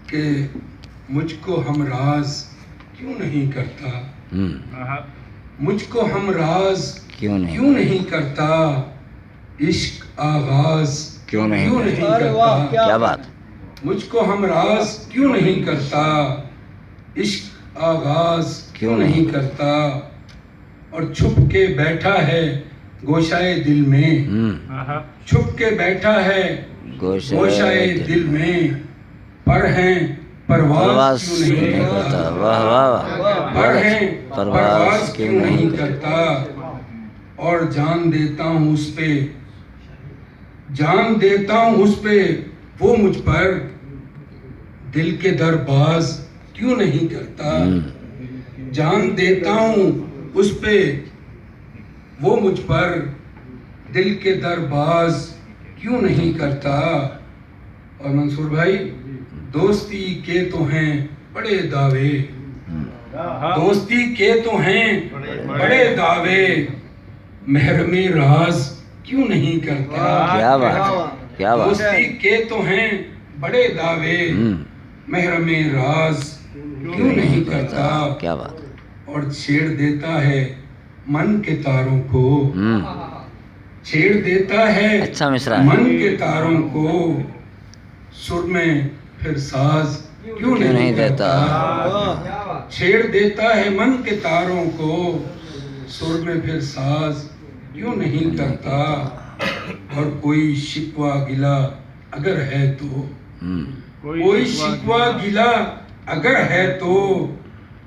کہ مجھ کو ہمراز کیوں نہیں کرتا، مجھ کو ہمراز کیوں نہیں کرتا، عشق آغاز کیوں نہیں کرتا، کیا بات، مجھ کو ہمراز کیوں نہیں کرتا، عشق آغاز کیوں نہیں کرتا، اور چھپ کے بیٹھا ہے گوشائے دل میں، چھپ کے بیٹھا ہے گوشائے دل میں، پر ہیں پرواز کیوں نہیں کرتا، واہ واہ، پر ہیں پرواز کیوں نہیں کرتا، اور جان دیتا ہوں اس پہ، جان دیتا ہوں اس پہ، وہ مجھ پر دل کے در باز کیوں نہیں کرتا، جان دیتا ہوں اس پہ، وہ مجھ پر دل کے در باز کیوں نہیں کرتا۔ اور منصور بھائی، دوستی کے تو ہیں بڑے دعوے، دوستی کے تو ہیں بڑے دعوے، محرم راز کیوں نہیں کرتا، کیا بات، کیا بات، دوستی کے تو ہیں بڑے دعوے، محرم راز کیوں نہیں کرتا، کیا بات، اور چھیڑ دیتا ہے من کے تاروں کو، چھیڑ دیتا ہے اچھا مصرع ہے، من کے تاروں کو، سر میں پھر ساز کیوں نہیں دیتا، چھیڑ دیتا ہے من کے تاروں کو، سر میں پھر ساز کیوں نہیں کرتا، اور کوئی شکوہ گلہ اگر ہے تو، کوئی شکوہ گلہ اگر ہے تو،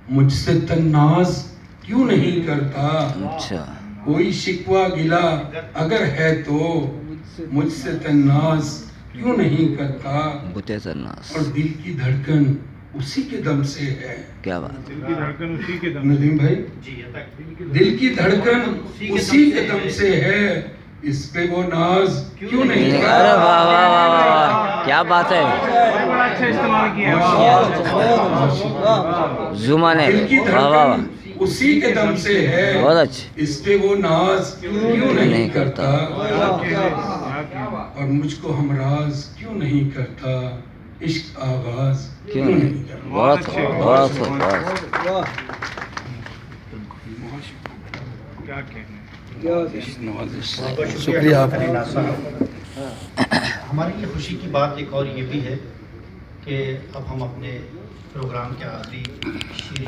مجھ سے تناز کیوں نہیں کرتا، اچھا، کوئی شکوہ گلہ اگر ہے تو، مجھ سے تناز کیوں نہیں کرتا، بتے سرناس، اور دل کی دھڑکن اسی کے دم سے ہے، کیا بات، ندیم بھائی، دل کی دھڑکن اسی کے دم سے ہے، اس پہ وہ ناز کیوں نہیں ارے کرتا، واہ واہ واہ واہ واہ، کیا بات ہے، زمانے، دل کی واہ واہ واہ، دھڑکن اسی کے دم سے ہے، بہت اچھے، اس پہ وہ ناز کیوں نہیں کرتا، اور مجھ کو ہمراز کیوں نہیں کرتا، عشق آغاز کیوں نہیں، کرتا۔ بہت بہت بہت، شکریہ آپ ہماری یہ خوشی کی بات ایک اور یہ بھی ہے کہ اب ہم اپنے پروگرام کے آخری شیر